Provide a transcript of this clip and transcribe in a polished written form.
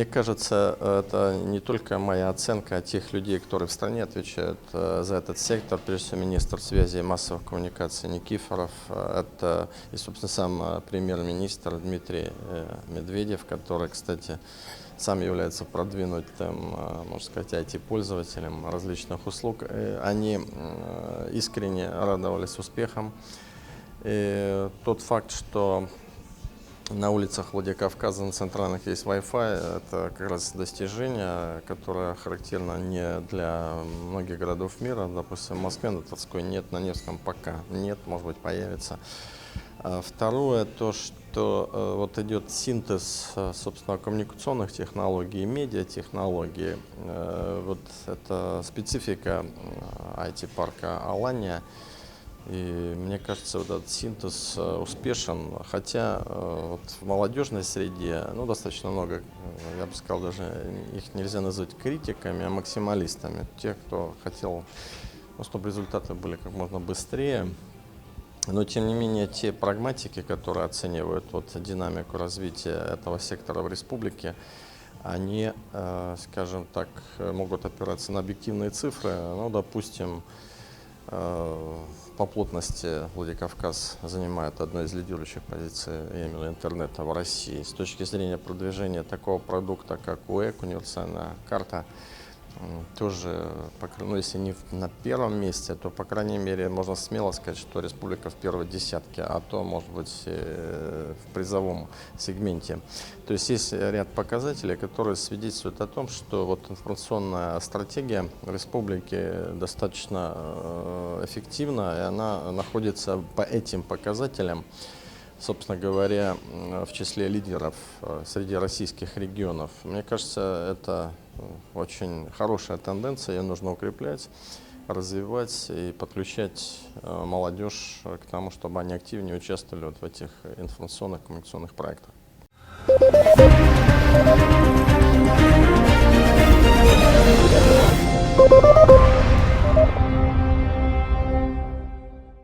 Мне кажется, это не только моя оценка тех людей, которые в стране отвечают за этот сектор, прежде всего министр связи и массовых коммуникаций Никифоров, это и, собственно, сам премьер-министр Дмитрий Медведев, который, кстати, сам является продвинутым, можно сказать, IT-пользователем различных услуг. Они искренне радовались успехам. И тот факт, что на улицах Владикавказа на центральных есть Wi-Fi, это как раз достижение, которое характерно не для многих городов мира. Допустим, в Москве на Тверской нет, на Невском пока нет, может быть, появится. Второе, то, что вот идет синтез, собственно, коммуникационных технологий и медиатехнологий. Вот это специфика IT-парка Алания. И мне кажется, вот этот синтез успешен, хотя вот в молодежной среде достаточно много, я бы сказал, даже их нельзя назвать критиками, а максималистами. Те, кто хотел, чтобы результаты были как можно быстрее. Но, тем не менее, те прагматики, которые оценивают динамику развития этого сектора в республике, они, скажем так, могут опираться на объективные цифры. Допустим, по плотности Владикавказ занимает одну из лидирующих позиций именно интернета в России. С точки зрения продвижения такого продукта, как УЭК, универсальная карта, тоже, если не на первом месте, то, по крайней мере, можно смело сказать, что республика в первой десятке, а то, может быть, в призовом сегменте. То есть есть ряд показателей, которые свидетельствуют о том, что информационная стратегия республики достаточно эффективна, и она находится по этим показателям, собственно говоря, в числе лидеров среди российских регионов. Мне кажется, это очень хорошая тенденция, ее нужно укреплять, развивать и подключать молодежь к тому, чтобы они активнее участвовали в этих информационных, коммуникационных проектах.